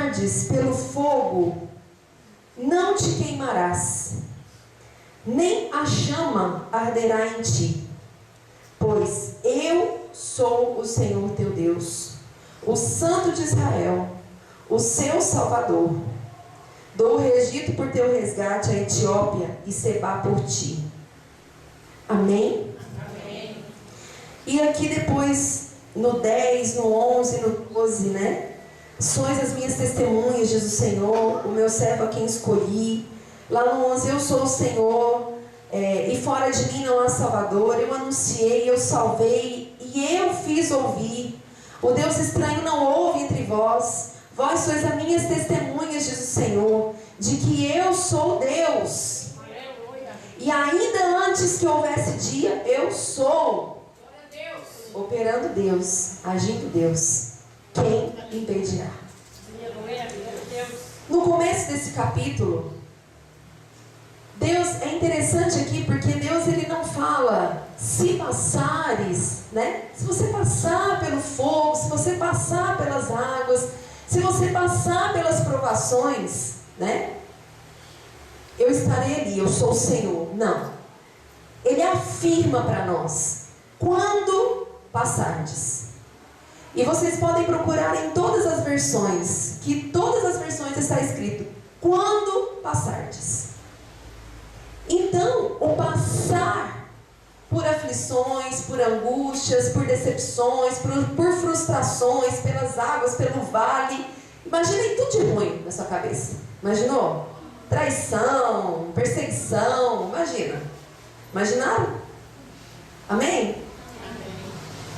passares pelo fogo, não te queimarás, nem a chama arderá em ti, pois eu sou o Senhor teu Deus, o Santo de Israel, o seu Salvador. Dou o Egito por teu resgate, a Etiópia e Sebá por ti. Amém? Amém. E aqui depois, no 10, no 11, no 12, né? Sois as minhas testemunhas, diz o Senhor, o meu servo a quem escolhi. Lá no 11, eu sou o Senhor, e fora de mim não há Salvador. Eu anunciei, eu salvei, e eu fiz ouvir. O Deus estranho não ouve entre vós. Vós sois as minhas testemunhas, diz o Senhor, de que eu sou Deus. E ainda antes que houvesse dia, eu sou. Operando Deus, agindo Deus. Quem impedirá? No começo desse capítulo, Deus, é interessante aqui, porque Deus ele não fala, se passares, né? Se você passar pelo fogo, se você passar pelas águas, se você passar pelas provações, né? Eu estarei ali, eu sou o Senhor. Não. Ele afirma para nós, quando passardes. E vocês podem procurar em todas as versões, que todas as versões está escrito, quando passardes. Então, o passar por aflições, por angústias, por decepções, por frustrações, pelas águas, pelo vale. Imaginei tudo de ruim na sua cabeça. Imaginou? Traição, perseguição, imagina. Imaginaram? Amém?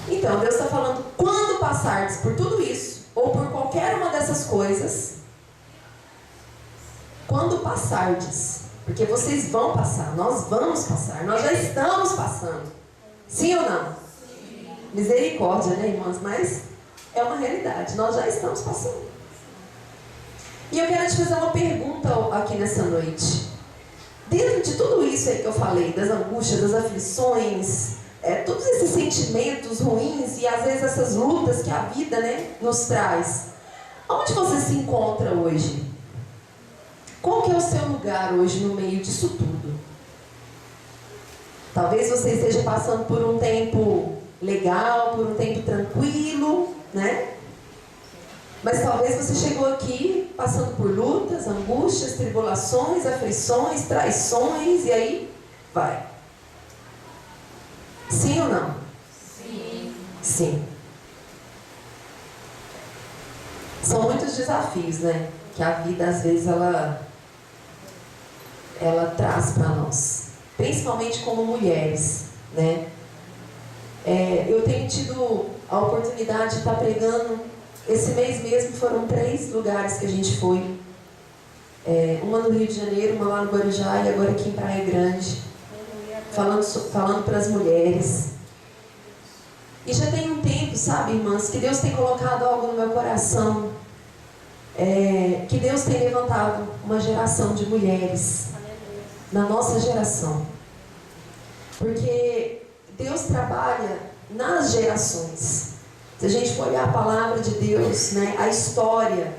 Então, Deus está falando, quando passardes por tudo isso, ou por qualquer uma dessas coisas, quando passardes, porque vocês vão passar, nós vamos passar, nós já estamos passando. Sim ou não? Sim. Misericórdia, né, irmãs? Mas é uma realidade, nós já estamos passando. E eu quero te fazer uma pergunta aqui nessa noite. Dentro de tudo isso aí que eu falei, das angústias, das aflições, todos esses sentimentos ruins e às vezes essas lutas que a vida, né, nos traz, onde você se encontra hoje? Qual que é o seu lugar hoje no meio disso tudo? Talvez você esteja passando por um tempo legal, por um tempo tranquilo, né? Mas talvez você chegou aqui passando por lutas, angústias, tribulações, aflições, traições, e aí vai. Sim ou não? Sim. Sim. São muitos desafios, né? Que a vida às vezes ela traz para nós. Principalmente como mulheres, né? Eu tenho tido a oportunidade de estar pregando. Esse mês mesmo foram 3 lugares que a gente foi. Uma no Rio de Janeiro, uma lá no Guarujá e agora aqui em Praia Grande. Falando para as mulheres. E já tem um tempo, sabe, irmãs, que Deus tem colocado algo no meu coração. Que Deus tem levantado uma geração de mulheres na nossa geração. Porque Deus trabalha nas gerações. Se a gente for olhar a palavra de Deus, né, a história,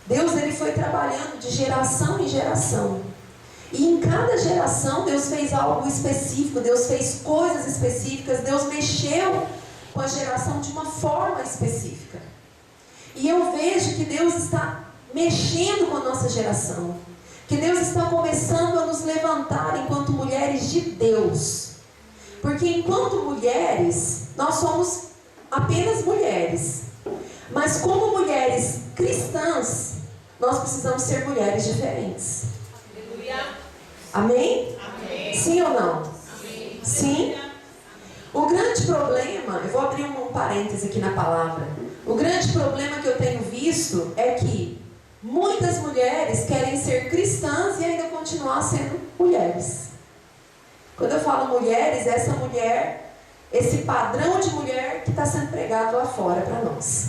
Deus ele foi trabalhando de geração em geração. E em cada geração Deus fez algo específico, Deus fez coisas específicas, Deus mexeu com a geração de uma forma específica. E eu vejo que Deus está mexendo com a nossa geração. Que Deus está começando a nos levantar enquanto mulheres de Deus. Porque enquanto mulheres, nós somos apenas mulheres. Mas como mulheres cristãs, nós precisamos ser mulheres diferentes. Aleluia. Amém? Amém. Sim ou não? Sim. Sim? O grande problema, eu vou abrir um parêntese aqui na palavra. O grande problema que eu tenho visto é que muitas mulheres querem ser cristãs e ainda continuar sendo mulheres. Quando eu falo mulheres, essa mulher, esse padrão de mulher que está sendo pregado lá fora para nós.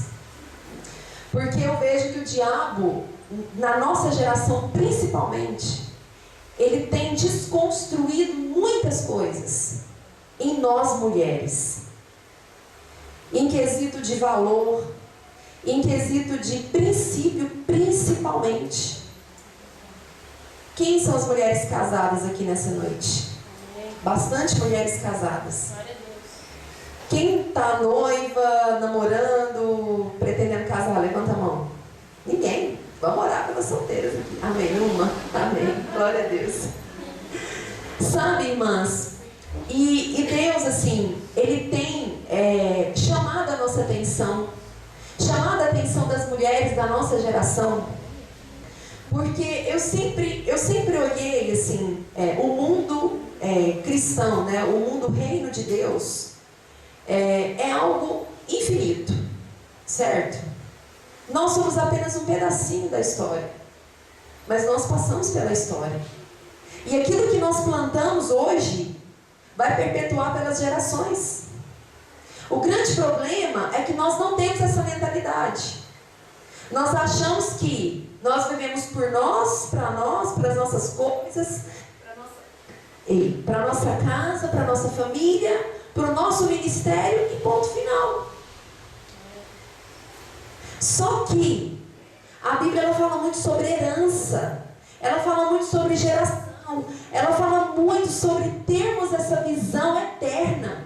Porque eu vejo que o diabo, na nossa geração principalmente, ele tem desconstruído muitas coisas em nós mulheres. Em quesito de valor, em quesito de princípio, principalmente. principalmente. Quem são as mulheres casadas aqui nessa noite? Bastante mulheres casadas. Quem está noiva, namorando, pretendendo casar, levanta a mão. Ninguém. Vamos orar pelas solteiras aqui. Amém. Uma. Amém. Glória a Deus. Sabe, irmãs, e Deus, assim, Ele tem chamado a nossa atenção, chamado a atenção das mulheres da nossa geração, porque eu sempre olhei, assim, o mundo cristão, né, o mundo reino de Deus, é algo infinito, certo? Nós somos apenas um pedacinho da história, mas nós passamos pela história. E aquilo que nós plantamos hoje vai perpetuar pelas gerações. O grande problema é que nós não temos essa mentalidade. Nós achamos que nós vivemos por nós, para as nossas coisas, para a nossa casa, para a nossa família, para o nosso ministério e ponto final. Só que a Bíblia ela fala muito sobre herança, ela fala muito sobre geração, ela fala muito sobre termos essa visão eterna.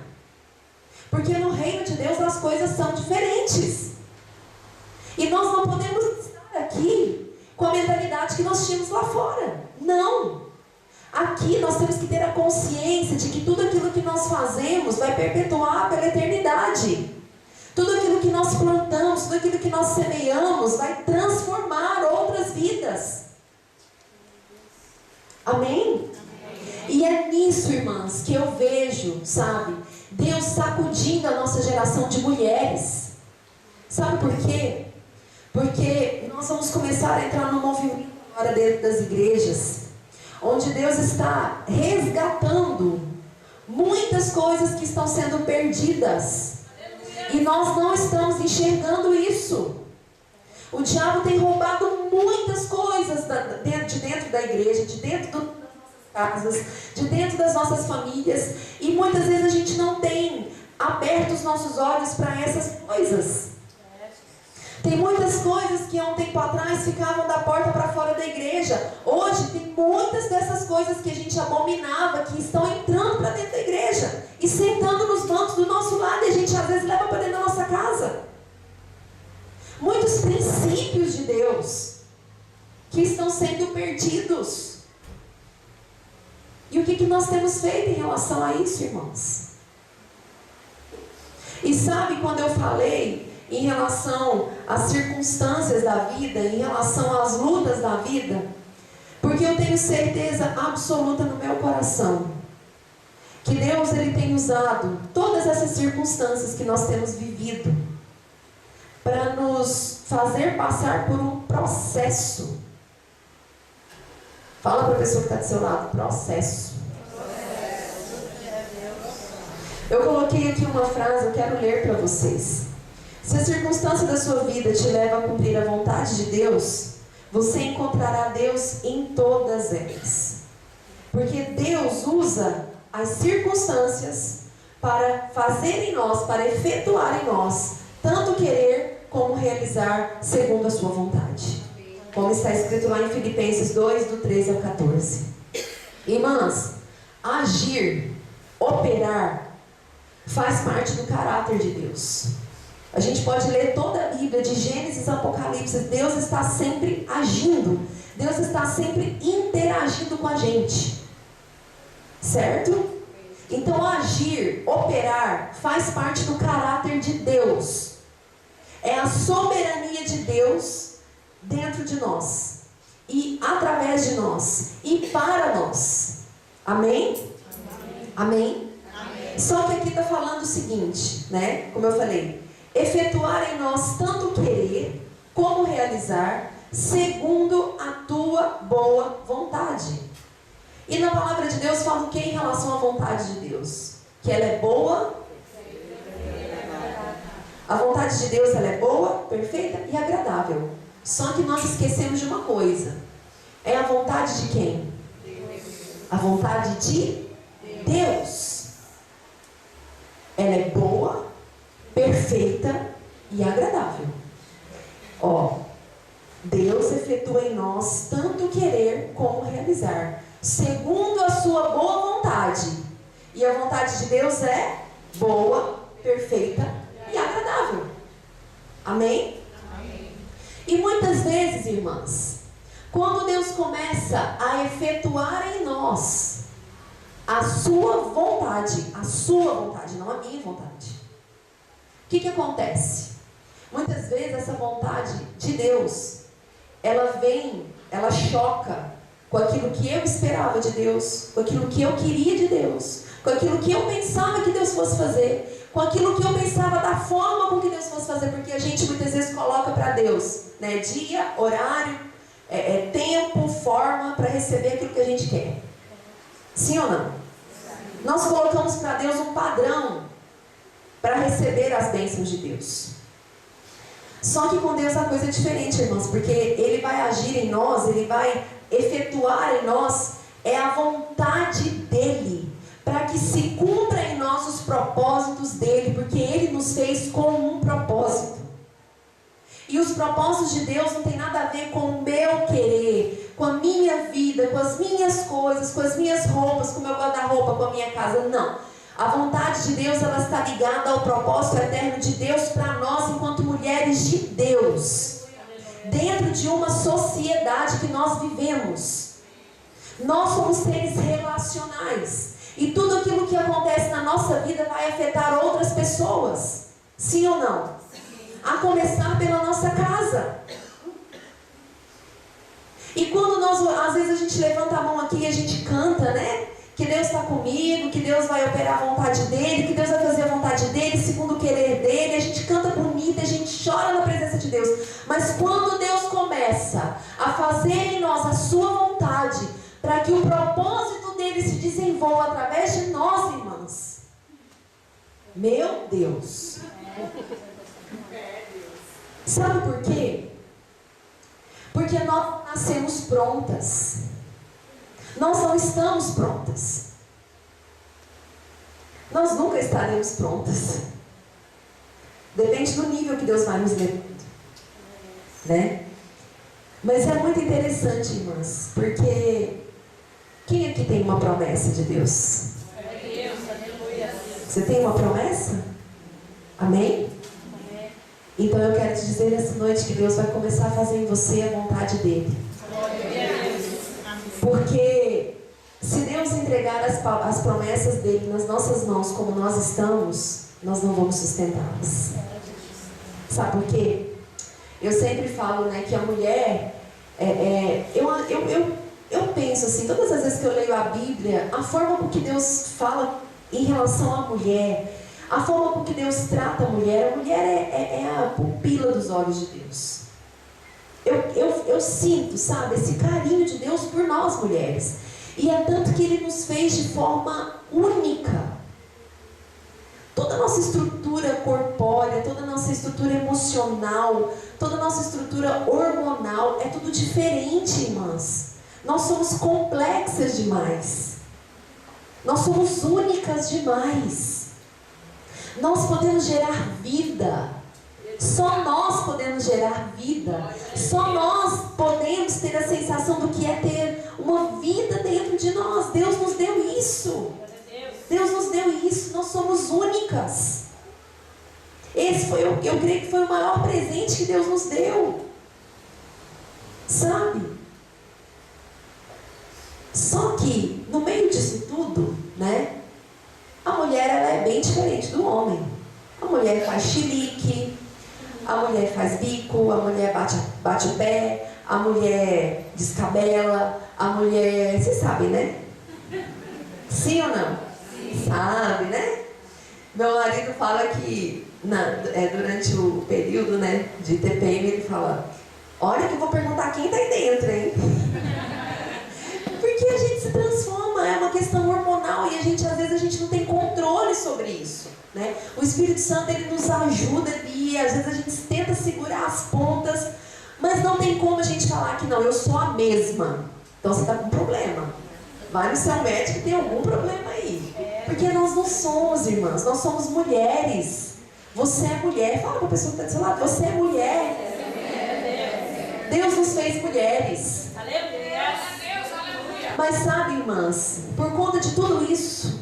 Porque no reino de Deus as coisas são diferentes. E nós não podemos estar aqui com a mentalidade que nós tínhamos lá fora. Não. Aqui nós temos que ter a consciência de que tudo aquilo que nós fazemos vai perpetuar pela eternidade. Tudo aquilo que nós plantamos, tudo aquilo que nós semeamos vai transformar outras vidas. Amém? E é nisso, irmãs, que eu vejo, sabe, Deus sacudindo a nossa geração de mulheres. Sabe por quê? Porque nós vamos começar a entrar num movimento agora dentro das igrejas, onde Deus está resgatando muitas coisas que estão sendo perdidas. E nós não estamos enxergando isso. O diabo tem roubado muitas coisas de dentro da igreja, de dentro das nossas casas, de dentro das nossas famílias. E muitas vezes a gente não tem aberto os nossos olhos para essas coisas. Tem muitas coisas que há um tempo atrás ficavam da porta para fora da igreja. Hoje tem muitas dessas coisas que a gente abominava, que estão entrando para dentro da igreja e sentando nos bancos do nosso lado, e a gente às vezes leva para dentro da nossa casa. Muitos princípios de Deus que estão sendo perdidos. E o que nós temos feito em relação a isso, irmãos? E sabe, quando eu falei em relação às circunstâncias da vida, em relação às lutas da vida, porque eu tenho certeza absoluta no meu coração que Deus ele tem usado todas essas circunstâncias que nós temos vivido para nos fazer passar por um processo. Fala para a pessoa que está do seu lado, processo. Eu coloquei aqui uma frase, eu quero ler para vocês. Se a circunstância da sua vida te leva a cumprir a vontade de Deus, você encontrará Deus em todas elas. Porque Deus usa as circunstâncias para fazer em nós, para efetuar em nós, tanto querer como realizar segundo a sua vontade. Como está escrito lá em Filipenses 2, do 13 ao 14. Irmãs, agir, operar, faz parte do caráter de Deus. A gente pode ler toda a Bíblia, de Gênesis a Apocalipse. Deus está sempre agindo. Deus está sempre interagindo com a gente. Certo? Então, agir, operar, faz parte do caráter de Deus. É a soberania de Deus dentro de nós. E através de nós. E para nós. Amém? Amém? Amém. Só que aqui está falando o seguinte, né? Como eu falei. Efetuar em nós tanto querer como realizar segundo a tua boa vontade. E na palavra de Deus fala o que em relação à vontade de Deus? Que ela é boa. A vontade de Deus ela é boa, perfeita e agradável. Só que nós esquecemos de uma coisa. É a vontade de quem? A vontade de Deus. Ela é boa, perfeita e agradável. Ó, Deus Deus efetua em nós tanto querer como realizar, segundo a sua boa vontade. E a vontade de Deus é boa, perfeita e agradável. Amém? Amém. E muitas vezes, irmãs, quando Deus começa a efetuar em nós a sua vontade, não a minha vontade, o que acontece? Muitas vezes essa vontade de Deus, ela choca com aquilo que eu esperava de Deus, com aquilo que eu queria de Deus, com aquilo que eu pensava que Deus fosse fazer, com aquilo que eu pensava da forma com que Deus fosse fazer, porque a gente muitas vezes coloca para Deus, né, dia, horário, tempo, forma para receber aquilo que a gente quer. Sim ou não? Nós colocamos para Deus um padrão para receber as bênçãos de Deus. Só que com Deus a coisa é diferente, irmãos, porque Ele vai agir em nós, Ele vai efetuar em nós, é a vontade dEle, para que se cumpra em nós os propósitos dEle, porque Ele nos fez com um propósito. E os propósitos de Deus não tem nada a ver com o meu querer, com a minha vida, com as minhas coisas, com as minhas roupas, com o meu guarda-roupa, com a minha casa, não. A vontade de Deus, ela está ligada ao propósito eterno de Deus para nós enquanto mulheres de Deus. Dentro de uma sociedade que nós vivemos. Nós somos seres relacionais. E tudo aquilo que acontece na nossa vida vai afetar outras pessoas. Sim ou não? A começar pela nossa casa. E quando às vezes a gente levanta a mão aqui e a gente canta, né? Que Deus está comigo, que Deus vai operar a vontade dEle, que Deus vai fazer a vontade dEle, segundo o querer dEle. A gente canta bonito, a gente chora na presença de Deus. Mas quando Deus começa a fazer em nós a sua vontade, para que o propósito dEle se desenvolva através de nós, irmãs. Meu Deus. Sabe por quê? Porque nós nascemos prontas. Nós não estamos prontas. Nós nunca estaremos prontas. Depende do nível que Deus vai nos levando, né? Mas é muito interessante, irmãs, porque quem aqui tem uma promessa de Deus? Você tem uma promessa? Amém? Então eu quero te dizer nessa noite que Deus vai começar a fazer em você a vontade dEle. Porque se Deus entregar as promessas dEle nas nossas mãos como nós estamos, nós não vamos sustentá-las. Sabe por quê? Eu sempre falo, né, que a mulher, eu penso assim, todas as vezes que eu leio a Bíblia, a forma com que Deus fala em relação à mulher, a forma com que Deus trata a mulher é a pupila dos olhos de Deus. Eu sinto, sabe, esse carinho de Deus por nós mulheres. E é tanto que Ele nos fez de forma única. Toda a nossa estrutura corpórea, toda a nossa estrutura emocional, toda a nossa estrutura hormonal, é tudo diferente, irmãs. Nós somos complexas demais. Nós somos únicas demais. Nós podemos gerar vida. Só nós podemos gerar vida. Só nós podemos ter a sensação do que é ter uma vida dentro de nós. Deus nos deu isso. Deus nos deu isso. Nós somos únicas. Esse foi, eu creio que foi o maior presente que Deus nos deu. Sabe? Só que, no meio disso tudo, né? A mulher, ela é bem diferente do homem. A mulher faz chilique, a mulher faz bico, a mulher bate o pé, a mulher descabela, a mulher... Vocês sabem, né? Sim ou não? Sim. Sabe, né? Meu marido fala que durante o período, né, de TPM, ele fala: olha que eu vou perguntar quem tá aí dentro, hein? Porque a gente se transforma, é uma questão hormonal e às vezes a gente não tem controle sobre isso, né? O Espírito Santo, ele nos ajuda ali, às vezes a gente tenta segurar as pontas, mas não tem como a gente falar que não, eu sou a mesma. Então você está com problema. Vai no seu médico que tem algum problema aí. Porque nós não somos, irmãs, nós somos mulheres. Você é mulher. Fala para a pessoa que está do seu lado, você é mulher. Deus nos fez mulheres. Aleluia. Mas sabe, irmãs, por conta de tudo isso,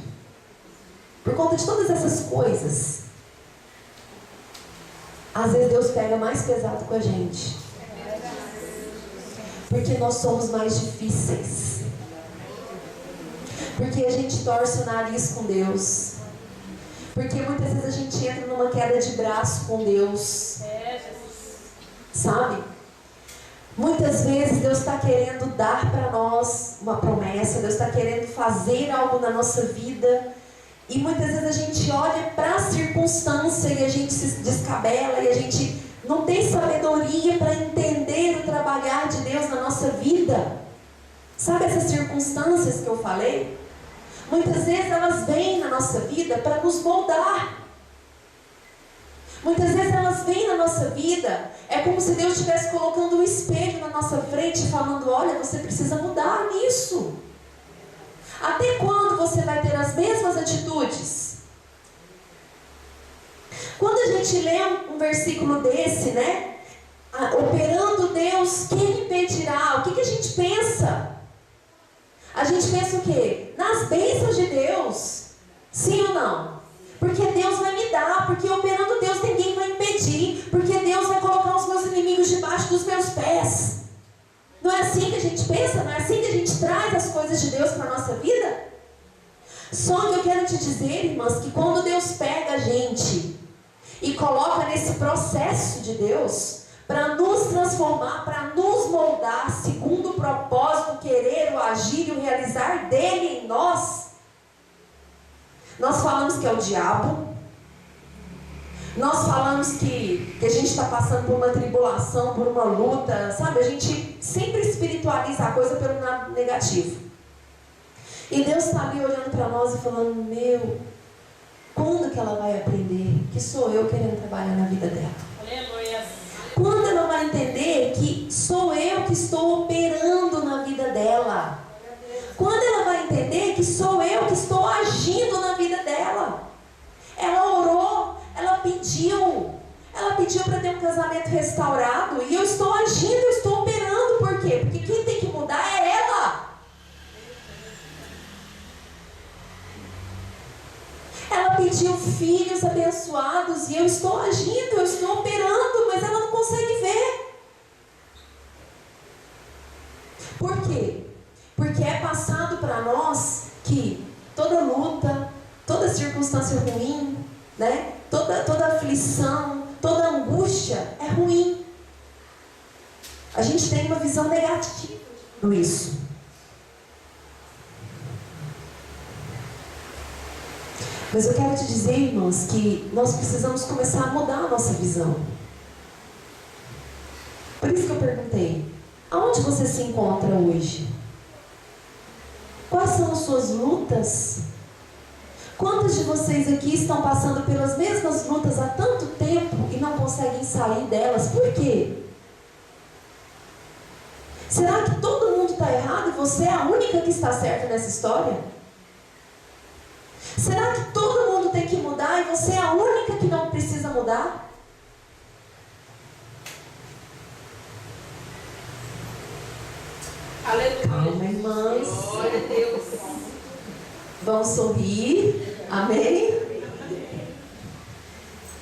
por conta de todas essas coisas, às vezes Deus pega mais pesado com a gente. Porque nós somos mais difíceis. Porque a gente torce o nariz com Deus. Porque muitas vezes a gente entra numa queda de braço com Deus. Sabe? Muitas vezes Deus está querendo dar para nós uma promessa. Deus está querendo fazer algo na nossa vida. E muitas vezes a gente olha para a circunstância e a gente se descabela e a gente não tem sabedoria para entender o trabalhar de Deus na nossa vida. Sabe essas circunstâncias que eu falei? Muitas vezes elas vêm na nossa vida para nos moldar. Muitas vezes elas vêm na nossa vida, é como se Deus estivesse colocando um espelho na nossa frente e falando: olha, você precisa mudar nisso. Até quando você vai ter as mesmas atitudes? Quando a gente lê um versículo desse, né? Operando Deus, quem impedirá? O que a gente pensa? A gente pensa o quê? Nas bênçãos de Deus. Sim ou não? Porque Deus vai me dar, porque operando Deus ninguém vai impedir, porque Deus vai colocar os meus inimigos debaixo dos meus pés. Não é assim que a gente pensa? Não é assim que a gente traz as coisas de Deus para a nossa vida? Só que eu quero te dizer, irmãs, que quando Deus pega a gente e coloca nesse processo de Deus para nos transformar, para nos moldar segundo o propósito, o querer, o agir e o realizar dele em nós, nós falamos que é o diabo, nós falamos que a gente está passando por uma tribulação, por uma luta, sabe? A gente sempre espiritualiza a coisa pelo lado negativo. E Deus está ali olhando para nós e falando: meu, quando que ela vai aprender que sou eu querendo trabalhar na vida dela? Aleluia. Quando ela vai entender que sou eu que estou operando na vida dela? Quando ela vai entender que sou eu que estou agindo na vida dela? Ela orou, ela pediu para ter um casamento restaurado, e eu estou agindo, eu estou operando. Por quê? Porque quem tem que mudar é ela. Ela pediu filhos abençoados e eu estou agindo, eu estou operando, mas ela não consegue ver. Por quê? Porque é passado para nós que toda luta, toda circunstância ruim, né? toda aflição, toda angústia é ruim. A gente tem uma visão negativa disso. Mas eu quero te dizer, irmãos, que nós precisamos começar a mudar a nossa visão. Por isso que eu perguntei: aonde você se encontra hoje? Quais são as suas lutas? Quantos de vocês aqui estão passando pelas mesmas lutas há tanto tempo e não conseguem sair delas? Por quê? Será que todo mundo está errado e você é a única que está certa nessa história? Será que todo mundo tem que mudar e você é a única que não precisa mudar? Aleluia. Calma, irmãs. Glória a Deus. Vamos sorrir. Amém?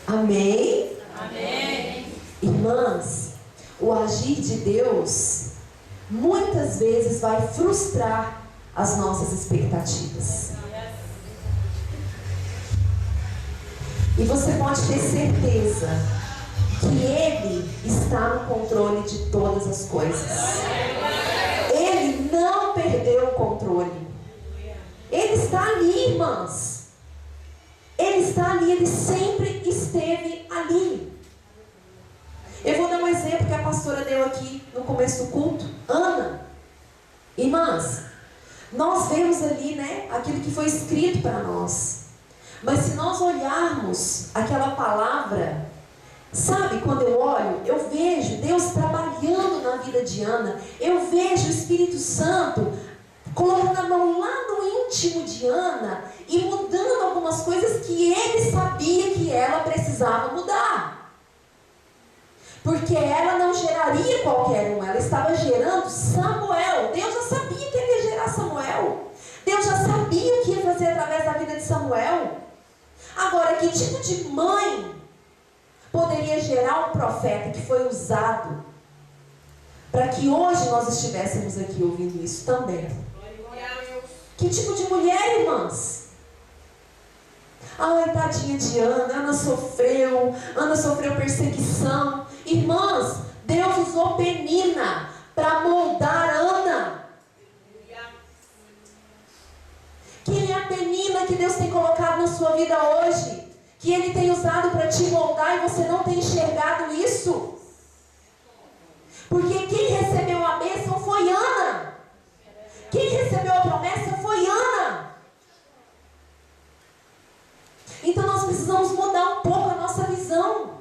Amém? Amém. Irmãs, o agir de Deus muitas vezes vai frustrar as nossas expectativas. E você pode ter certeza que Ele está no controle de todas as coisas. Ele não perdeu o controle. Ele está ali, irmãs. Ele está ali, Ele sempre esteve ali. Eu vou dar um exemplo que a pastora deu aqui no começo do culto. Ana. Irmãs, nós vemos ali, né, aquilo que foi escrito para nós. Mas se nós olharmos aquela palavra, sabe, quando eu olho, eu vejo Deus trabalhando na vida de Ana. Eu vejo o Espírito Santo colocando a mão lá no íntimo de Ana e mudando algumas coisas que ele sabia que ela precisava mudar. Porque ela não geraria geraria qualquer um, ela estava gerando Samuel. Deus já sabia que ele ia gerar Samuel. Deus já sabia o que ia fazer através da vida de Samuel. Agora, que tipo de mãe poderia gerar um profeta que foi usado para que hoje nós estivéssemos aqui ouvindo isso também? Que tipo de mulher, irmãs? Ai, tadinha de Ana, Ana sofreu perseguição. Irmãs, Deus usou Penina para moldar Ana. Quem é a Penina que Deus tem colocado na sua vida hoje? Que Ele tem usado para te moldar e você não tem enxergado isso? Porque quem recebeu a bênção foi Ana. Quem recebeu a promessa foi Ana. Então nós precisamos mudar um pouco a nossa visão.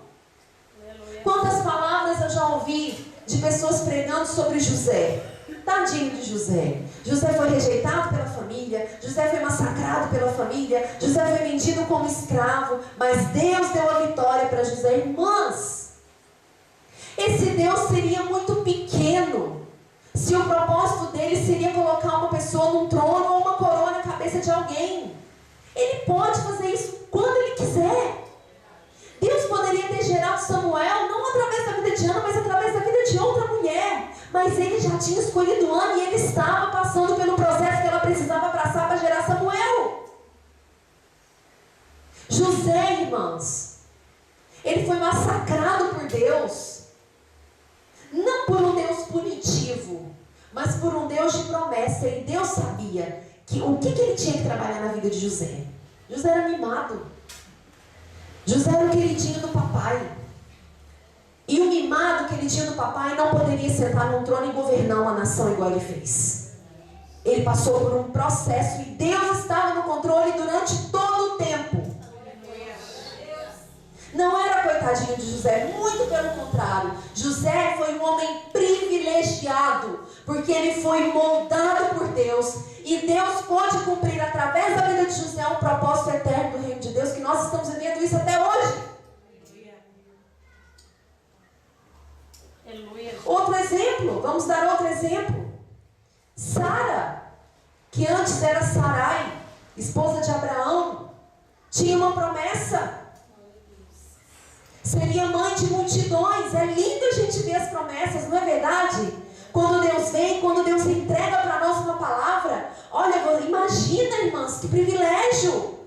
Quantas palavras eu já ouvi de pessoas pregando sobre José. Tadinho de José. José foi rejeitado pela família. José foi massacrado pela família. José foi vendido como escravo. Mas Deus deu a vitória para José. Irmãs, esse Deus seria muito pequeno se o propósito dele seria colocar uma pessoa num trono ou uma coroa na cabeça de alguém. Ele pode fazer isso quando ele quiser. Deus poderia ter gerado Samuel não através da vida de Ana, mas através da vida de outra mulher. Mas ele já tinha escolhido Ana e ele estava passando pelo processo que ela precisava passar para gerar Samuel. José, irmãos, ele foi massacrado por Deus. Não por um Deus punitivo, mas por um Deus de promessa. E Deus sabia o que ele tinha que trabalhar na vida de José. José era mimado. José era o queridinho do papai. E o mimado, queridinho do papai, não poderia sentar num trono e governar uma nação igual ele fez. Ele passou por um processo e Deus estava no controle durante todo o tempo. Não era coitadinho de José, muito pelo contrário. José foi um homem privilegiado, porque ele foi moldado por Deus. E Deus pode cumprir através da vida de José um propósito eterno do reino de Deus, que nós estamos vivendo isso até hoje. Outro exemplo, vamos dar outro exemplo. Sara, que antes era Sarai, esposa de Abraão, tinha uma promessa. Seria mãe de multidões. É lindo a gente ver as promessas, não é verdade? Quando Deus vem, quando Deus entrega para nós uma palavra. Olha, imagina, irmãs, que privilégio.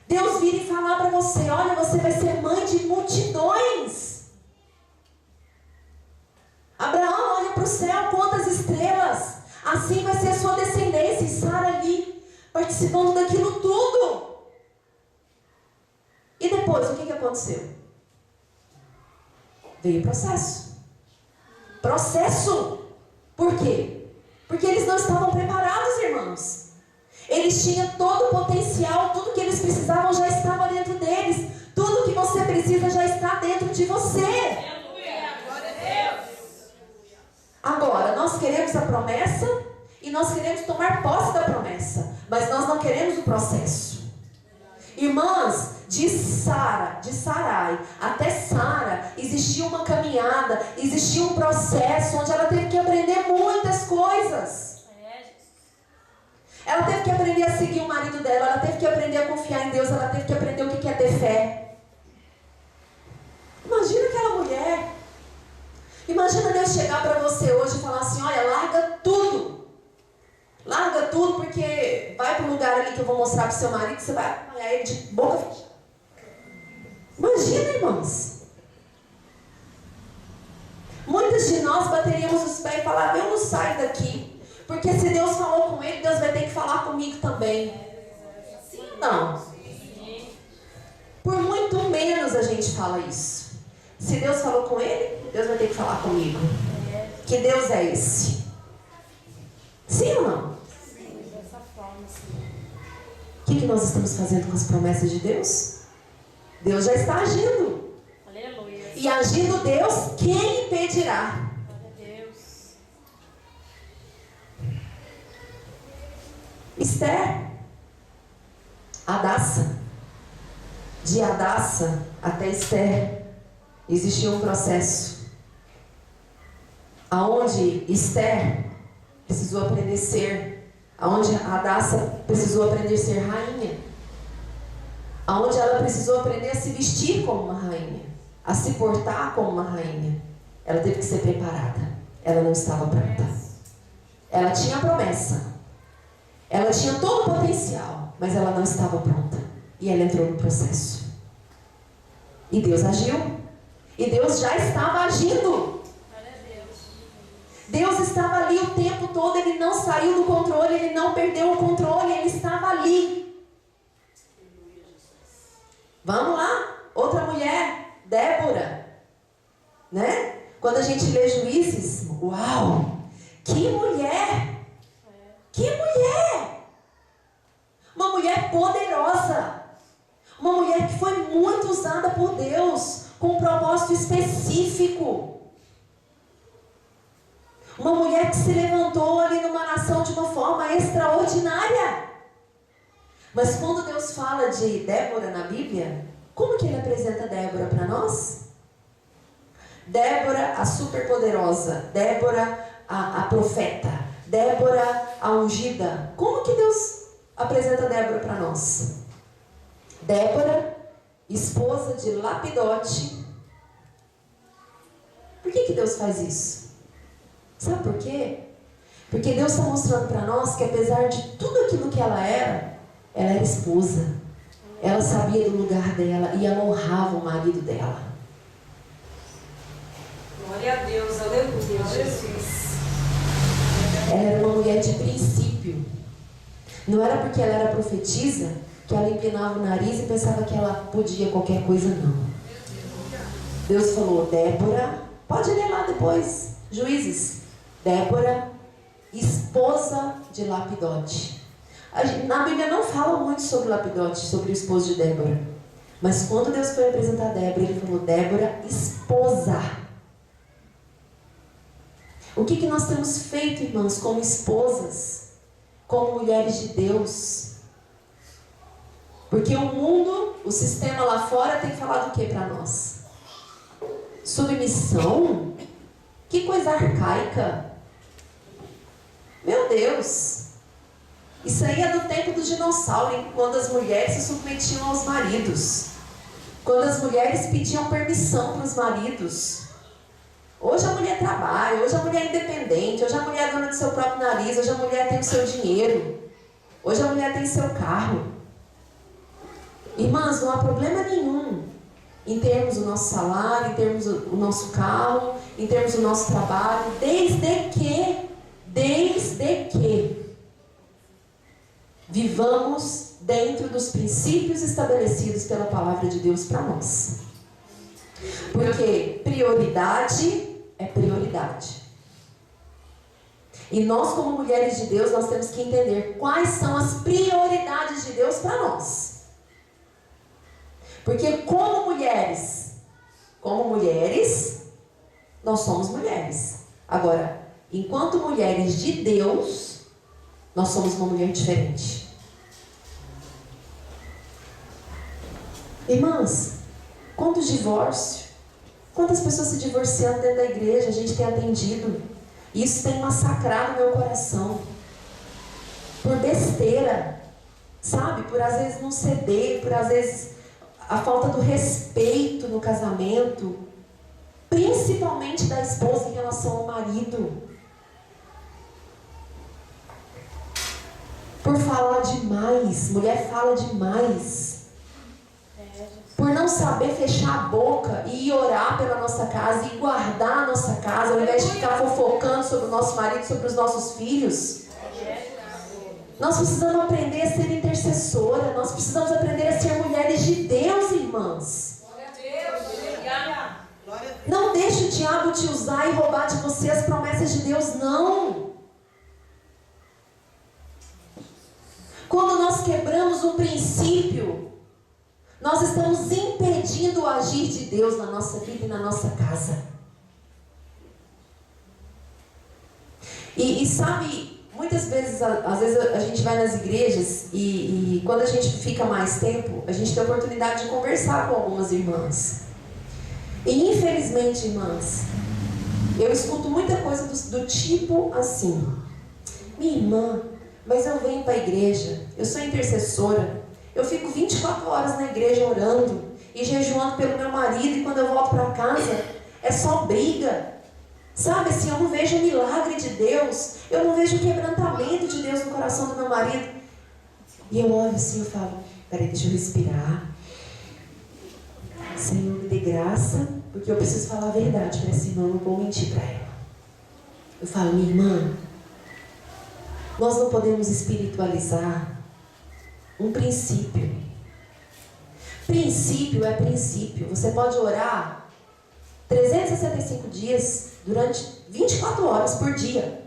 Deus vir e falar para você: olha, você vai ser mãe de multidões. Abraão, olha para o céu, quantas estrelas. Assim vai ser a sua descendência. E Sara ali, participando daquilo tudo. E depois, o que aconteceu? Veio o processo. Processo. Por quê? Porque eles não estavam preparados, irmãos. Eles tinham todo o potencial, tudo que eles precisavam já estava dentro deles. Tudo que você precisa já está dentro de você. Agora, nós queremos a promessa e nós queremos tomar posse da promessa, mas nós não queremos o processo. Irmãs, de Sarai até Sara, existia uma caminhada, existia um processo onde ela teve que aprender muitas coisas. Ela teve que aprender a seguir o marido dela, ela teve que aprender a confiar em Deus, ela teve que aprender o que é ter fé. Imagina aquela mulher. Imagina Deus chegar para você hoje e falar assim: olha, larga tudo. Larga tudo, porque vai para o lugar ali que eu vou mostrar para o seu marido, você vai acompanhar ele de boca fechada. Imagina, irmãos. Muitas de nós bateríamos os pés e falavam: eu não saio daqui, porque se Deus falou com ele, Deus vai ter que falar comigo também. Sim ou não? Por muito menos a gente fala isso. Se Deus falou com ele, Deus vai ter que falar comigo. Que Deus é esse? Sim ou não? Sim, dessa forma, sim. O que nós estamos fazendo com as promessas de Deus? Deus já está agindo. Aleluia. E agindo Deus, quem impedirá? Glória a Deus. Esther, Hadassah. De Hadassah até Esther, existia um processo. aonde Esther precisou aprender a ser, aonde Hadassah precisou aprender a ser rainha, aonde ela precisou aprender a se vestir como uma rainha, a se portar como uma rainha. Ela teve que ser preparada. Ela não estava pronta. Ela tinha a promessa, ela tinha todo o potencial, mas ela não estava pronta. E ela entrou no processo. E Deus agiu. E Deus já estava agindo. Deus estava ali o tempo todo. Ele não saiu do controle. Ele não perdeu o controle. Ele estava ali. Vamos lá. Outra mulher. Débora. Né? Quando a gente lê Juízes. Uau! Que mulher! Que mulher! Uma mulher poderosa. Uma mulher que foi muito usada por Deus, com um propósito específico. Uma mulher que se levantou ali numa nação de uma forma extraordinária. Mas quando Deus fala de Débora na Bíblia, como que Ele apresenta Débora para nós? Débora, a superpoderosa. Débora, a profeta. Débora, a ungida. Como que Deus apresenta Débora para nós? Débora, esposa de Lapidote. Por que Deus faz isso? Sabe por quê? Porque Deus está mostrando para nós que apesar de tudo aquilo que ela era esposa. Ela sabia do lugar dela e ela honrava o marido dela. Glória a Deus, aleluia, Jesus. Ela era uma mulher de princípio. Não era porque ela era profetisa que ela empinava o nariz e pensava que ela podia qualquer coisa, não. Deus falou, Débora, pode ler lá depois, Juízes. Débora, esposa de Lapidote. Na Bíblia não fala muito sobre Lapidote, sobre o esposo de Débora. Mas quando Deus foi apresentar Débora, Ele falou, Débora, esposa. O que nós temos feito, irmãos, como esposas, como mulheres de Deus? Porque o mundo, o sistema lá fora tem falado o que para nós? Submissão? Que coisa arcaica. Meu Deus. Isso aí é do tempo do dinossauro, hein? Quando as mulheres se submetiam aos maridos. Quando as mulheres pediam permissão para os maridos. Hoje a mulher trabalha, hoje a mulher é independente, hoje a mulher é dona do seu próprio nariz, hoje a mulher tem o seu dinheiro, hoje a mulher tem seu carro. Irmãs, não há problema nenhum em termos o nosso salário, em termos o nosso carro, em termos o nosso trabalho, desde que vivamos dentro dos princípios estabelecidos pela palavra de Deus para nós. Porque prioridade é prioridade. E nós, como mulheres de Deus, nós temos que entender quais são as prioridades de Deus para nós. Porque como mulheres, nós somos mulheres. Agora, enquanto mulheres de Deus, nós somos uma mulher diferente. Irmãs, quantos divórcios? Quantas pessoas se divorciando dentro da igreja a gente tem atendido? Isso tem massacrado meu coração. Por besteira, sabe? Por às vezes não ceder, por às vezes a falta do respeito no casamento, principalmente da esposa em relação ao marido. Por falar demais, mulher fala demais. Por não saber fechar a boca e ir orar pela nossa casa e guardar a nossa casa, ao invés de ficar fofocando sobre o nosso marido, sobre os nossos filhos. Nós precisamos aprender a ser intercessora. Nós precisamos aprender a ser mulheres de Deus, irmãs. Não deixe o diabo te usar e roubar de você as promessas de Deus, não. Quando nós quebramos um princípio, nós estamos impedindo o agir de Deus na nossa vida e na nossa casa. E sabe, muitas vezes, às vezes a gente vai nas igrejas e quando a gente fica mais tempo, a gente tem a oportunidade de conversar com algumas irmãs. E infelizmente, irmãs, Eu escuto muita coisa do tipo assim: minha irmã, mas eu venho para a igreja, eu sou intercessora, eu fico 24 horas na igreja orando e jejuando pelo meu marido, e quando eu volto para casa é só briga. Sabe assim, eu não vejo o milagre de Deus, eu não vejo o quebrantamento de Deus no coração do meu marido. E eu olho assim, eu falo: peraí, deixa eu respirar. Senhor, me dê graça, porque eu preciso falar a verdade para essa irmã, eu não vou mentir para ela. Eu falo: minha irmã, nós não podemos espiritualizar um princípio. Princípio é princípio. Você pode orar 365 dias durante 24 horas por dia.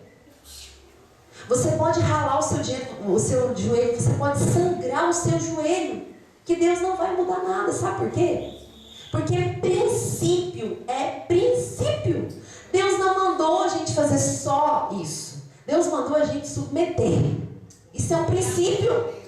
Você pode ralar o seu joelho, você pode sangrar o seu joelho, que Deus não vai mudar nada. Sabe por quê? Porque princípio é princípio. Deus não mandou a gente fazer só isso. Deus mandou a gente submeter. Isso é um princípio.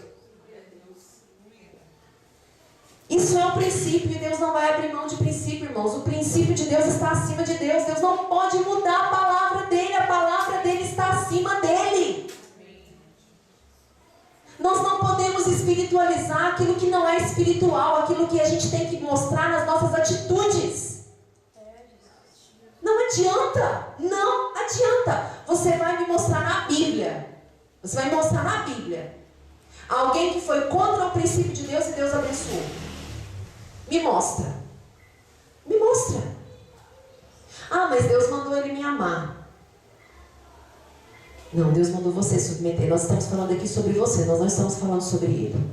Isso é um princípio, e Deus não vai abrir mão de princípio, irmãos. O princípio de Deus está acima de Deus. Deus não pode mudar a palavra dele. A palavra dele está acima dele. Nós não podemos espiritualizar aquilo que não é espiritual, aquilo que a gente tem que mostrar nas nossas atitudes. Não adianta, não adianta. Você vai me mostrar na Bíblia. Você vai me mostrar na Bíblia alguém que foi contra o princípio de Deus e Deus abençoou. Me mostra. Me mostra. Ah, mas Deus mandou ele me amar. Não, Deus mandou você submeter. Nós estamos falando aqui sobre você, nós não estamos falando sobre ele.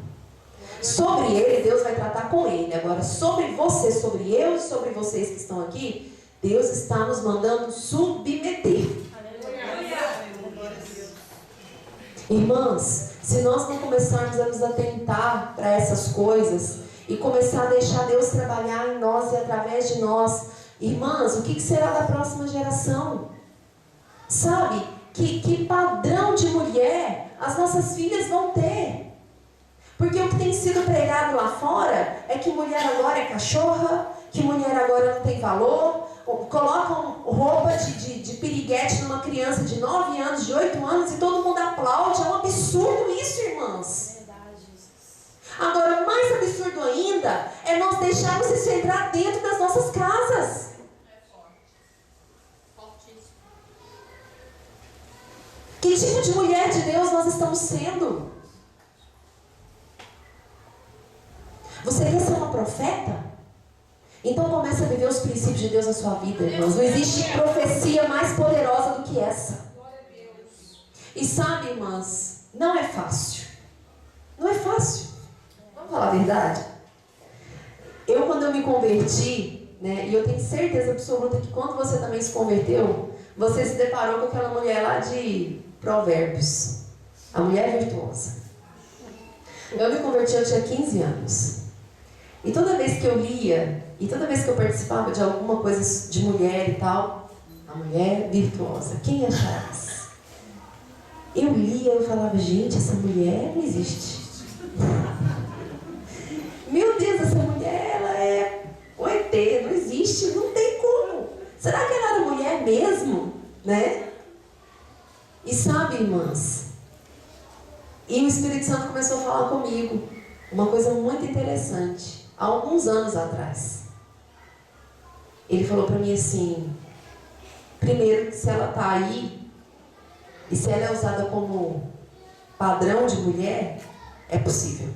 Sobre ele, Deus vai tratar com ele. Agora, sobre você, sobre eu e sobre vocês que estão aqui, Deus está nos mandando submeter. Irmãs, se nós não começarmos a nos atentar para essas coisas e começar a deixar Deus trabalhar em nós e através de nós, irmãs, o que será da próxima geração? Sabe? Que padrão de mulher as nossas filhas vão ter? Porque o que tem sido pregado lá fora é que mulher agora é cachorra, que mulher agora não tem valor. Colocam roupa de piriguete numa criança de 9 anos, de 8 anos, e todo mundo aplaude. É um absurdo isso, irmãs. Agora, mais absurdo ainda é nós deixarmos isso entrar dentro das nossas casas. Que tipo de mulher de Deus nós estamos sendo? Você quer ser uma profeta? Então comece a viver os princípios de Deus na sua vida, irmãos. Não existe profecia mais poderosa do que essa. E sabe, irmãs, não é fácil. Não é fácil. Vamos falar a verdade? Quando eu me converti, né, e eu tenho certeza absoluta que quando você também se converteu, você se deparou com aquela mulher lá de Provérbios. A mulher virtuosa. Eu me converti, eu tinha 15 anos. E toda vez que eu lia, e toda vez que eu participava de alguma coisa de mulher e tal, a mulher virtuosa, quem acharás? Eu lia, eu falava: gente, essa mulher não existe. Meu Deus, essa mulher, ela é o ET, não existe, não tem como. Será que ela era mulher mesmo? Né? E sabe, irmãs, e o Espírito Santo começou a falar comigo uma coisa muito interessante. Há alguns anos atrás, ele falou para mim assim: primeiro, que se ela está aí, e se ela é usada como padrão de mulher, é possível.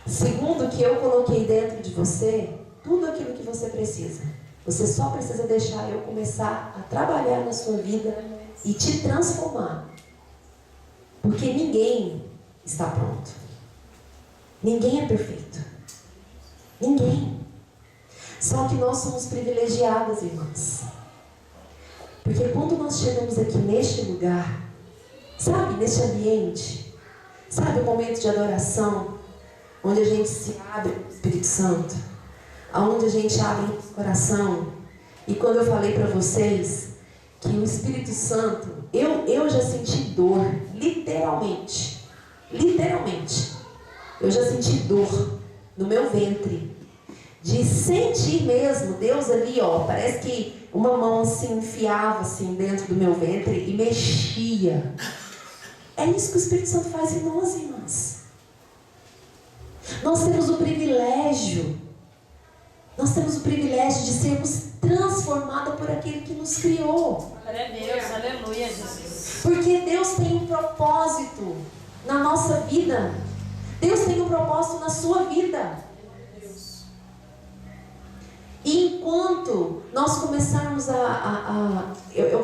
Segundo, que eu coloquei dentro de você tudo aquilo que você precisa. Você só precisa deixar eu começar a trabalhar na sua vida e te transformar. Porque ninguém está pronto. Ninguém é perfeito. Ninguém. Só que nós somos privilegiadas, irmãs. Porque quando nós chegamos aqui neste lugar, sabe, neste ambiente, sabe o momento de adoração, onde a gente se abre para o Espírito Santo, onde a gente abre o coração. E quando eu falei para vocês que o Espírito Santo, eu já senti dor, literalmente, eu já senti dor no meu ventre. de sentir mesmo Deus ali, ó, parece que uma mão assim enfiava assim dentro do meu ventre e mexia. É isso que o Espírito Santo faz em nós, irmãs. Nós temos o privilégio de sermos transformados por aquele que nos criou. Glória a Deus, aleluia, Jesus. Porque Deus tem um propósito na nossa vida. Deus tem um propósito na sua vida. E enquanto nós começarmos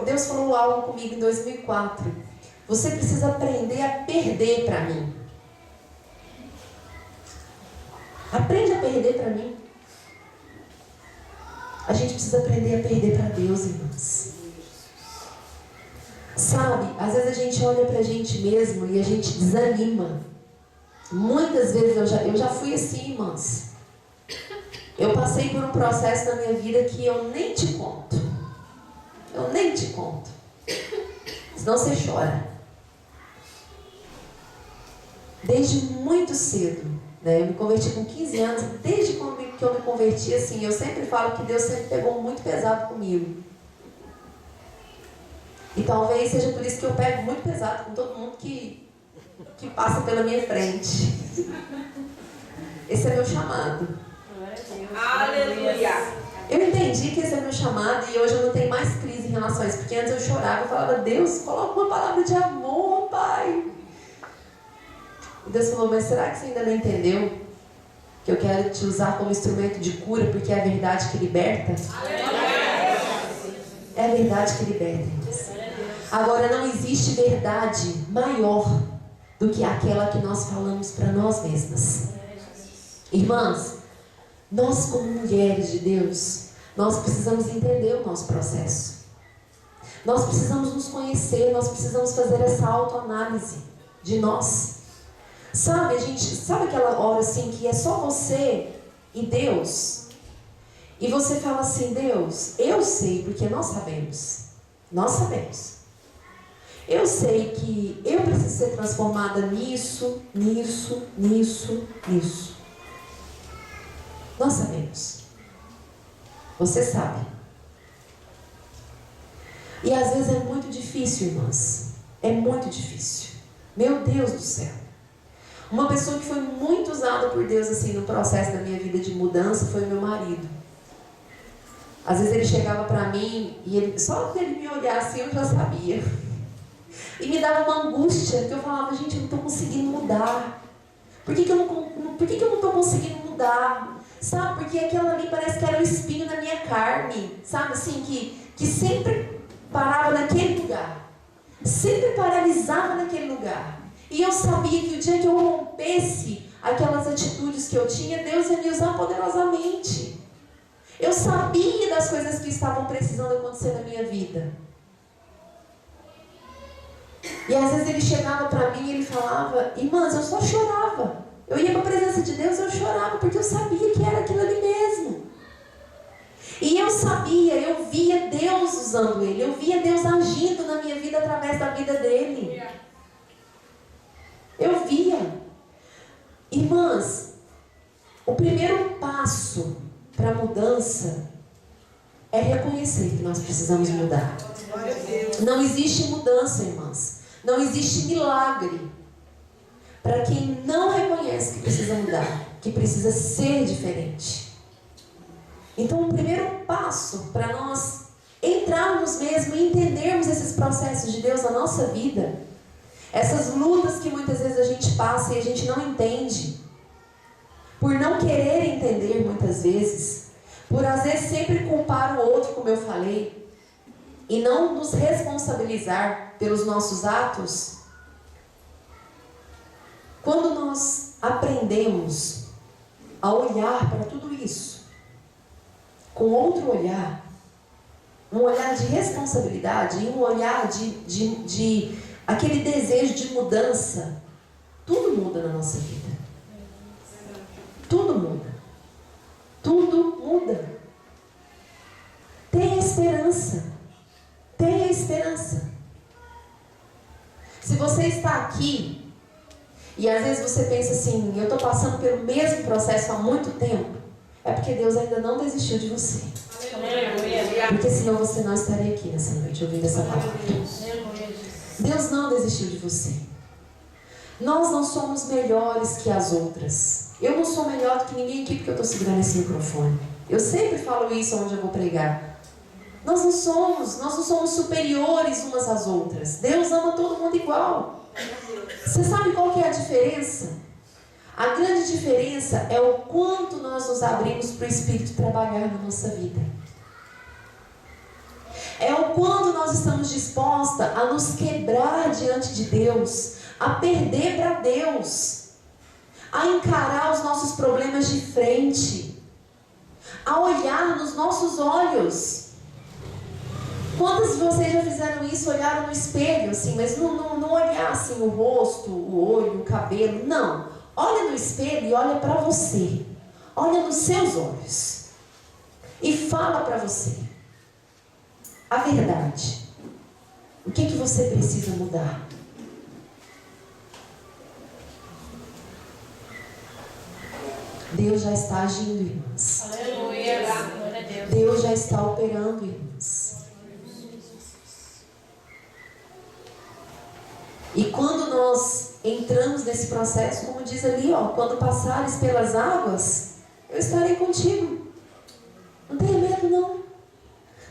Deus falou algo comigo em 2004. Você precisa aprender a perder para mim. Aprende a perder para mim. A gente precisa aprender a perder para Deus, irmãos. Sabe, às vezes a gente olha para a gente mesmo e a gente desanima. Muitas vezes eu já fui assim, irmãs. Eu passei por um processo na minha vida que eu nem te conto. Eu nem te conto. Senão você chora. Desde muito cedo, né? Eu me converti com 15 anos. Desde quando que eu me converti, assim, eu sempre falo que Deus sempre pegou muito pesado comigo. E talvez seja por isso que eu pego muito pesado com todo mundo que passa pela minha frente. Esse é meu chamado. Aleluia. Eu entendi que esse é meu chamado e hoje eu não tenho mais crise em relação a isso. Porque antes eu chorava, eu falava, Deus, coloca uma palavra de amor, Pai. E Deus falou, mas será que você ainda não entendeu que eu quero te usar como instrumento de cura, porque é a verdade que liberta? É a verdade que liberta. Agora, não existe verdade maior do que aquela que nós falamos para nós mesmas. Irmãs, nós como mulheres de Deus, nós precisamos entender o nosso processo. Nós precisamos nos conhecer, nós precisamos fazer essa autoanálise de nós. Sabe aquela hora assim que é só você e Deus? E você fala assim, Deus, eu sei, porque nós sabemos. Nós sabemos. Eu sei que eu preciso ser transformada nisso. Nós sabemos. Você sabe. E às vezes é muito difícil, irmãs. É muito difícil. Meu Deus do céu. Uma pessoa que foi muito usada por Deus assim no processo da minha vida de mudança foi meu marido. Às vezes ele chegava para mim e só que ele me olhasse assim eu já sabia. E me dava uma angústia, porque eu falava, gente, eu não estou conseguindo mudar. Por que eu não estou conseguindo mudar? Sabe, porque aquilo ali parece que era um espinho na minha carne. Sabe, assim, que sempre parava naquele lugar. Sempre paralisava naquele lugar. E eu sabia que o dia que eu rompesse aquelas atitudes que eu tinha, Deus ia me usar poderosamente. Eu sabia das coisas que estavam precisando acontecer na minha vida. E às vezes ele chegava para mim e ele falava, irmãs, eu só chorava. Eu ia para a presença de Deus e eu chorava, porque eu sabia que era aquilo ali mesmo. E eu sabia, eu via Deus usando ele, eu via Deus agindo na minha vida através da vida dele. Eu via. Irmãs, o primeiro passo para a mudança é reconhecer que nós precisamos mudar. Não existe mudança, irmãs. Não existe milagre para quem não reconhece que precisa mudar, que precisa ser diferente. Então, o primeiro passo para nós entrarmos mesmo e entendermos esses processos de Deus na nossa vida, essas lutas que muitas vezes a gente passa e a gente não entende, por não querer entender muitas vezes, por às vezes sempre culpar o outro, como eu falei, e não nos responsabilizar pelos nossos atos. Quando nós aprendemos a olhar para tudo isso com outro olhar, um olhar de responsabilidade e um olhar de aquele desejo de mudança, tudo muda na nossa vida. Tudo muda. Tudo muda. Tenha esperança. Tenha esperança. Se você está aqui e às vezes você pensa assim, eu estou passando pelo mesmo processo há muito tempo, é porque Deus ainda não desistiu de você. Aleluia. Porque senão você não estaria aqui nessa noite ouvindo essa palavra. Deus não desistiu de você. Nós não somos melhores que as outras. Eu não sou melhor do que ninguém aqui porque eu estou segurando esse microfone. Eu sempre falo isso onde eu vou pregar. Nós não somos superiores umas às outras. Deus ama todo mundo igual. Você sabe qual que é a diferença? A grande diferença é o quanto nós nos abrimos para o Espírito trabalhar na nossa vida. É o quanto nós estamos dispostas a nos quebrar diante de Deus, a perder para Deus, a encarar os nossos problemas de frente, a olhar nos nossos olhos. Quantos de vocês já fizeram isso, olharam no espelho, assim, mas não olhar assim o rosto, o olho, o cabelo, não. Olha no espelho e olha para você. Olha nos seus olhos. E fala para você a verdade. O que você precisa mudar? Deus já está agindo, irmãs. Aleluia. Glória a Deus. Deus já está operando, irmãs. E quando nós entramos nesse processo, como diz ali, ó, quando passares pelas águas, eu estarei contigo. Não tenha medo, não.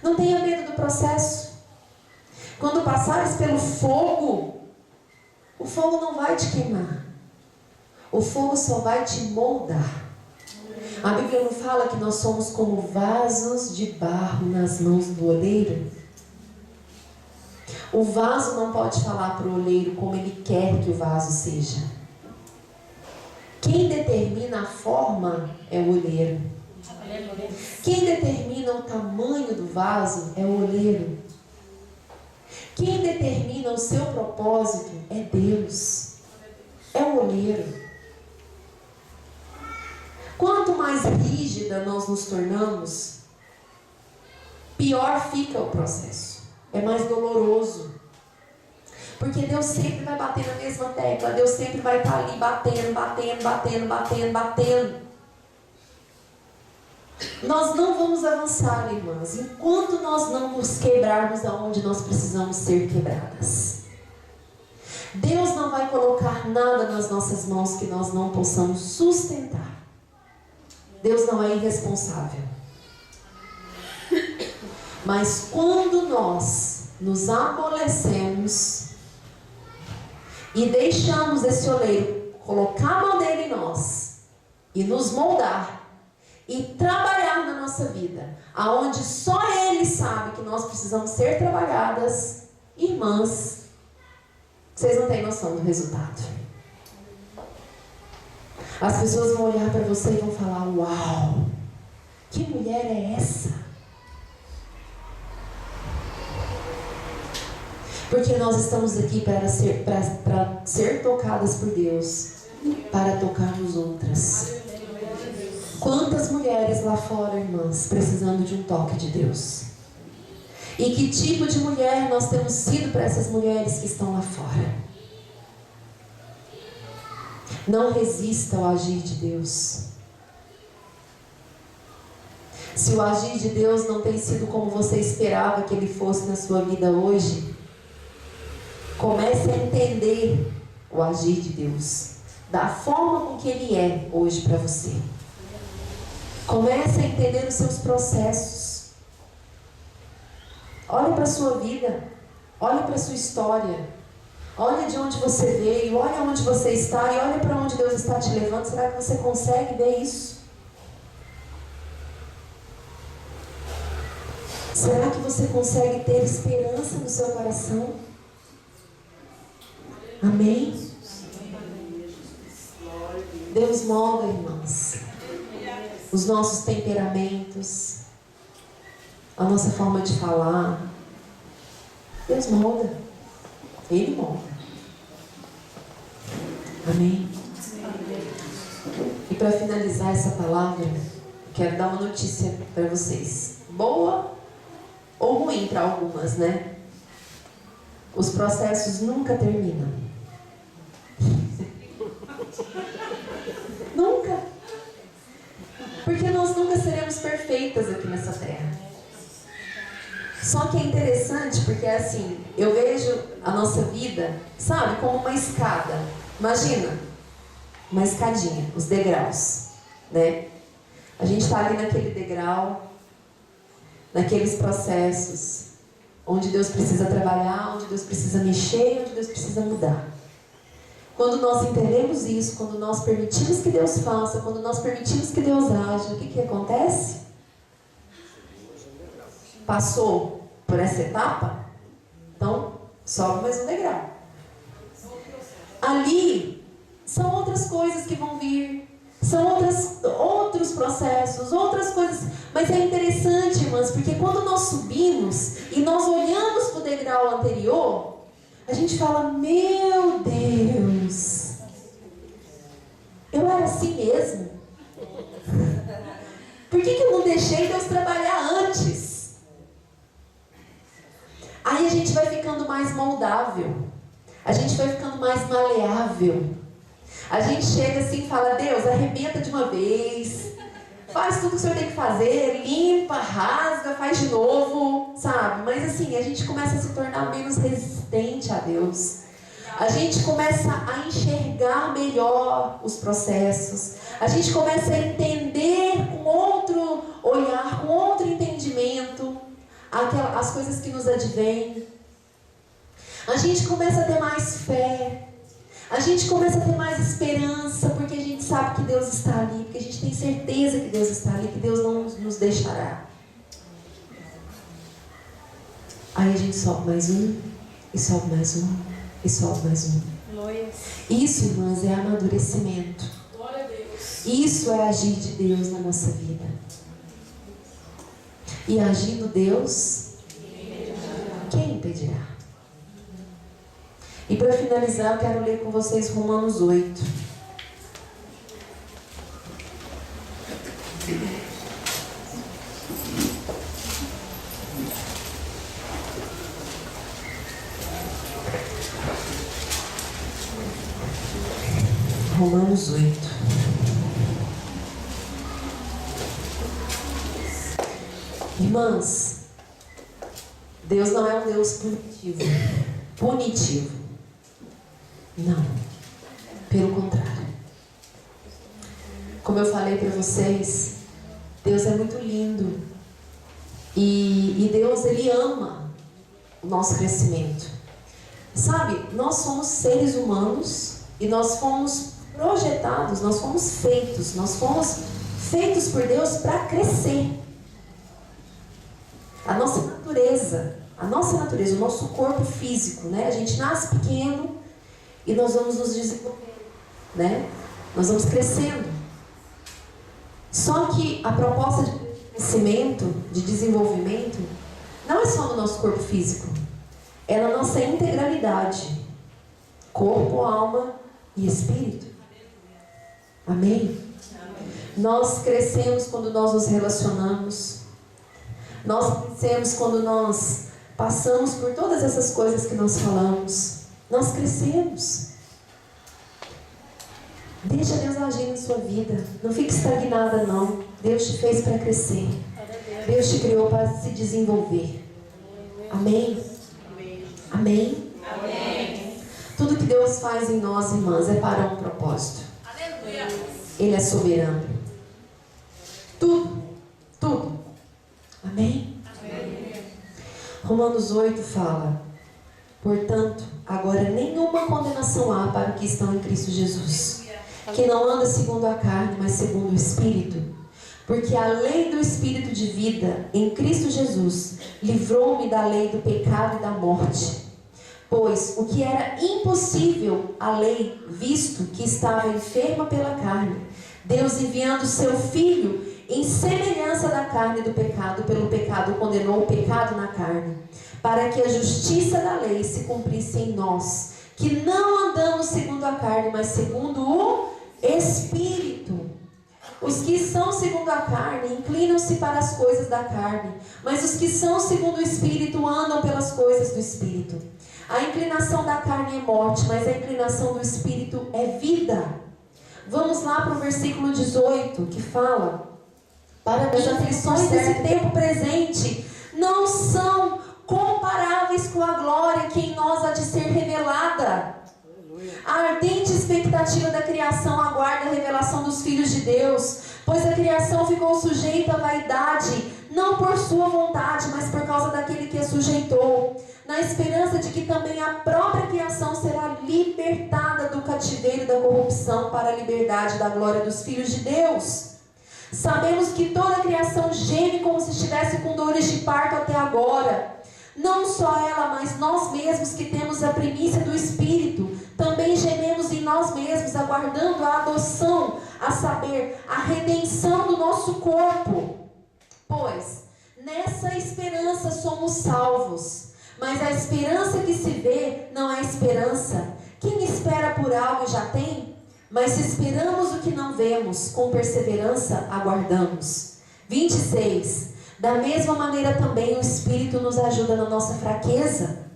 Não tenha medo do processo. Quando passares pelo fogo, o fogo não vai te queimar. O fogo só vai te moldar. A Bíblia não fala que nós somos como vasos de barro nas mãos do oleiro? O vaso não pode falar para o oleiro como ele quer que o vaso seja. Quem determina a forma é o oleiro. Quem determina o tamanho do vaso é o oleiro. Quem determina o seu propósito é Deus. É o oleiro. Quanto mais rígida nós nos tornamos, pior fica o processo. É mais doloroso. Porque Deus sempre vai bater na mesma tecla. Deus sempre vai estar ali batendo. Nós não vamos avançar, irmãs, enquanto nós não nos quebrarmos aonde nós precisamos ser quebradas. Deus não vai colocar nada nas nossas mãos que nós não possamos sustentar. Deus não é irresponsável. Mas quando nós nos amolecemos e deixamos esse oleiro colocar a mão dele em nós e nos moldar e trabalhar na nossa vida, aonde só Ele sabe que nós precisamos ser trabalhadas, irmãs, vocês não têm noção do resultado. As pessoas vão olhar para você e vão falar: uau, que mulher é essa? Porque nós estamos aqui para ser tocadas por Deus, para tocarmos outras. Quantas mulheres lá fora, irmãs, precisando de um toque de Deus? E que tipo de mulher nós temos sido para essas mulheres que estão lá fora? Não resista ao agir de Deus. Se o agir de Deus não tem sido como você esperava que ele fosse na sua vida hoje, comece a entender o agir de Deus da forma com que ele é hoje para você. Comece a entender os seus processos. Olhe para a sua vida. Olhe para a sua história. Olhe de onde você veio. Olhe onde você está. E olhe para onde Deus está te levando. Será que você consegue ver isso? Será que você consegue ter esperança no seu coração? Amém? Deus molda, irmãs, os nossos temperamentos, a nossa forma de falar. Deus molda. Ele molda. Amém? E para finalizar essa palavra, quero dar uma notícia para vocês. Boa ou ruim para algumas, né? Os processos nunca terminam. Nunca. Porque nós nós nunca seremos perfeitas aqui nessa terra. Só que é interessante porque assim, eu vejo a nossa vida, sabe, como uma escada. Imagina, uma escadinha, os degraus, né? A gente está ali naquele degrau, naqueles processos, onde Deus precisa trabalhar, onde Deus precisa mexer, onde Deus precisa mudar. Quando nós entendemos isso, quando nós permitimos que Deus faça, quando nós permitimos que Deus age, o que acontece? Passou por essa etapa? Então, sobe mais um degrau. Ali, são outras coisas que vão vir, são outros processos, outras coisas. Mas é interessante, irmãs, porque quando nós subimos e nós olhamos para o degrau anterior, a gente fala, meu Deus, eu era assim mesmo? Por que eu não deixei Deus trabalhar antes? Aí a gente vai ficando mais moldável, a gente vai ficando mais maleável. A gente chega assim e fala, Deus, arrebenta de uma vez, faz tudo que o Senhor tem que fazer, limpa, rasga, faz de novo, sabe? Mas assim, a gente começa a se tornar menos resistente a Deus. A gente começa a enxergar melhor os processos. A gente começa a entender com outro olhar, com outro entendimento, as coisas que nos advêm. A gente começa a ter mais fé. A gente começa a ter mais esperança, porque a gente sabe que Deus está ali, porque a gente tem certeza que Deus está ali, que Deus não nos deixará. Aí a gente sobe mais um, e sobe mais um, e sobe mais um. Isso, irmãs, é amadurecimento. Glória a Deus. Isso é agir de Deus na nossa vida. E agindo Deus, quem impedirá? E para finalizar, eu quero ler com vocês Romanos 8. Romanos 8. Irmãs, Deus não é um Deus punitivo. Punitivo. Não, pelo contrário. Como eu falei para vocês, Deus é muito lindo. E Deus, Ele ama o nosso crescimento. Sabe, nós somos seres humanos e nós fomos projetados, nós fomos feitos por Deus para crescer. A nossa natureza, o nosso corpo físico, né? A gente nasce pequeno e nós vamos nos desenvolvendo, né? Nós vamos crescendo. Só que a proposta de crescimento, de desenvolvimento, não é só no nosso corpo físico. É na nossa integralidade. Corpo, alma e espírito. Amém? Nós crescemos quando nós nos relacionamos. Nós crescemos quando nós passamos por todas essas coisas que nós falamos. Nós crescemos. Deixa Deus agir na sua vida. Não fique estagnada, não. Deus te fez para crescer. Deus te criou para se desenvolver. Amém? Amém? Amém. Tudo que Deus faz em nós, irmãs, é para um propósito. Aleluia. Ele é soberano. Tudo. Tudo. Amém? Amém. Romanos 8 fala: portanto, agora nenhuma condenação há para os que estão em Cristo Jesus, que não anda segundo a carne, mas segundo o Espírito. Porque a lei do Espírito de vida em Cristo Jesus livrou-me da lei do pecado e da morte. Pois o que era impossível à lei, visto que estava enferma pela carne, Deus, enviando seu Filho em semelhança da carne do pecado, pelo pecado condenou o pecado na carne, para que a justiça da lei se cumprisse em nós, que não andamos segundo a carne, mas segundo o Espírito. Os que são segundo a carne inclinam-se para as coisas da carne, mas os que são segundo o Espírito andam pelas coisas do Espírito. A inclinação da carne é morte, mas a inclinação do Espírito é vida. Vamos lá para o versículo 18, que fala: para as aflições desse tempo presente não são comparáveis com a glória que em nós há de ser revelada. A ardente expectativa da criação aguarda a revelação dos filhos de Deus, pois a criação ficou sujeita à vaidade, não por sua vontade, mas por causa daquele que a sujeitou, na esperança de que também a própria criação será libertada do cativeiro da corrupção para a liberdade da glória dos filhos de Deus. Sabemos que toda a criação geme como se estivesse com dores de parto até agora. Não só ela, mas nós mesmos que temos a primícia do Espírito, também gememos em nós mesmos, aguardando a adoção, a saber, a redenção do nosso corpo. Pois, nessa esperança somos salvos. Mas a esperança que se vê não é esperança. Quem espera por algo já tem? Mas se esperamos o que não vemos, com perseverança aguardamos. 26. Da mesma maneira também o Espírito nos ajuda na nossa fraqueza.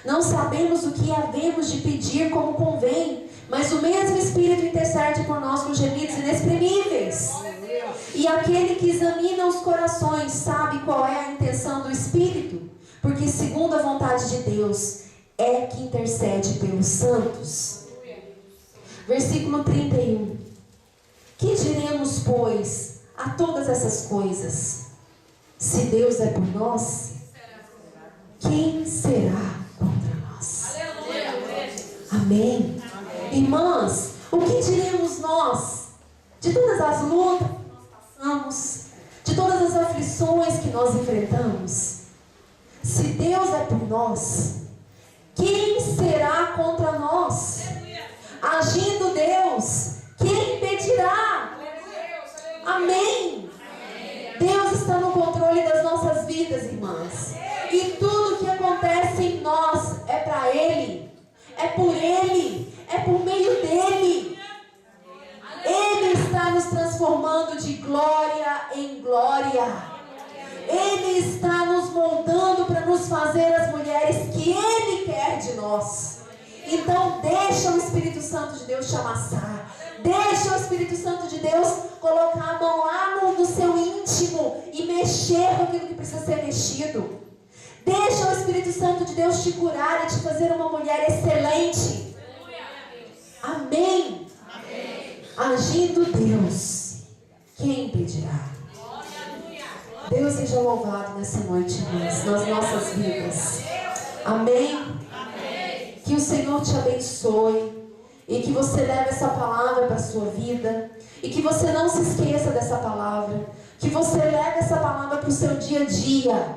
Não sabemos o que havemos de pedir como convém, mas o mesmo Espírito intercede por nós com gemidos inexprimíveis. E aquele que examina os corações sabe qual é a intenção do Espírito, porque segundo a vontade de Deus é que intercede pelos santos. Versículo 31. Que diremos, pois, a todas essas coisas? Se Deus é por nós, quem será contra nós? Amém? Irmãs, o que diremos nós de todas as lutas que nós passamos, de todas as aflições que nós enfrentamos? Se Deus é por nós, quem será contra nós? Agindo Deus, quem impedirá? Amém? Deus está no controle das nossas vidas, irmãs. E tudo que acontece em nós é para Ele, é por Ele, é por meio dEle. Ele está nos transformando de glória em glória. Ele está nos moldando para nos fazer as mulheres que Ele quer de nós. Então deixa o Espírito Santo de Deus te amassar. Deixa o Espírito Santo de Deus colocar a mão lá no seu íntimo e mexer com aquilo que precisa ser mexido. Deixa o Espírito Santo de Deus te curar e te fazer uma mulher excelente. Amém? Agindo Deus, quem impedirá? Deus seja louvado nessa noite, irmãs, nas nossas vidas. Amém? Que o Senhor te abençoe e que você leve essa palavra para a sua vida e que você não se esqueça dessa palavra, que você leve essa palavra para o seu dia a dia.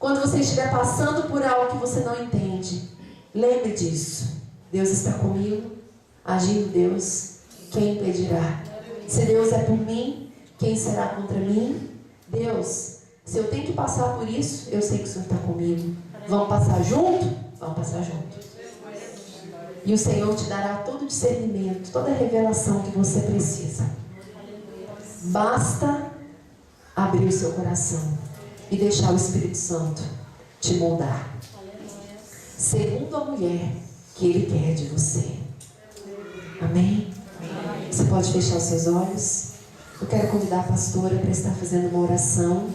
Quando você estiver passando por algo que você não entende, lembre disso. Deus está comigo, agindo Deus, quem impedirá? Se Deus é por mim, quem será contra mim? Deus, se eu tenho que passar por isso, eu sei que o Senhor está comigo. Vamos passar junto? Vamos passar junto. E o Senhor te dará todo o discernimento, toda a revelação que você precisa. Basta abrir o seu coração e deixar o Espírito Santo te moldar. Segundo a mulher que Ele quer de você. Amém? Você pode fechar os seus olhos. Eu quero convidar a pastora para estar fazendo uma oração.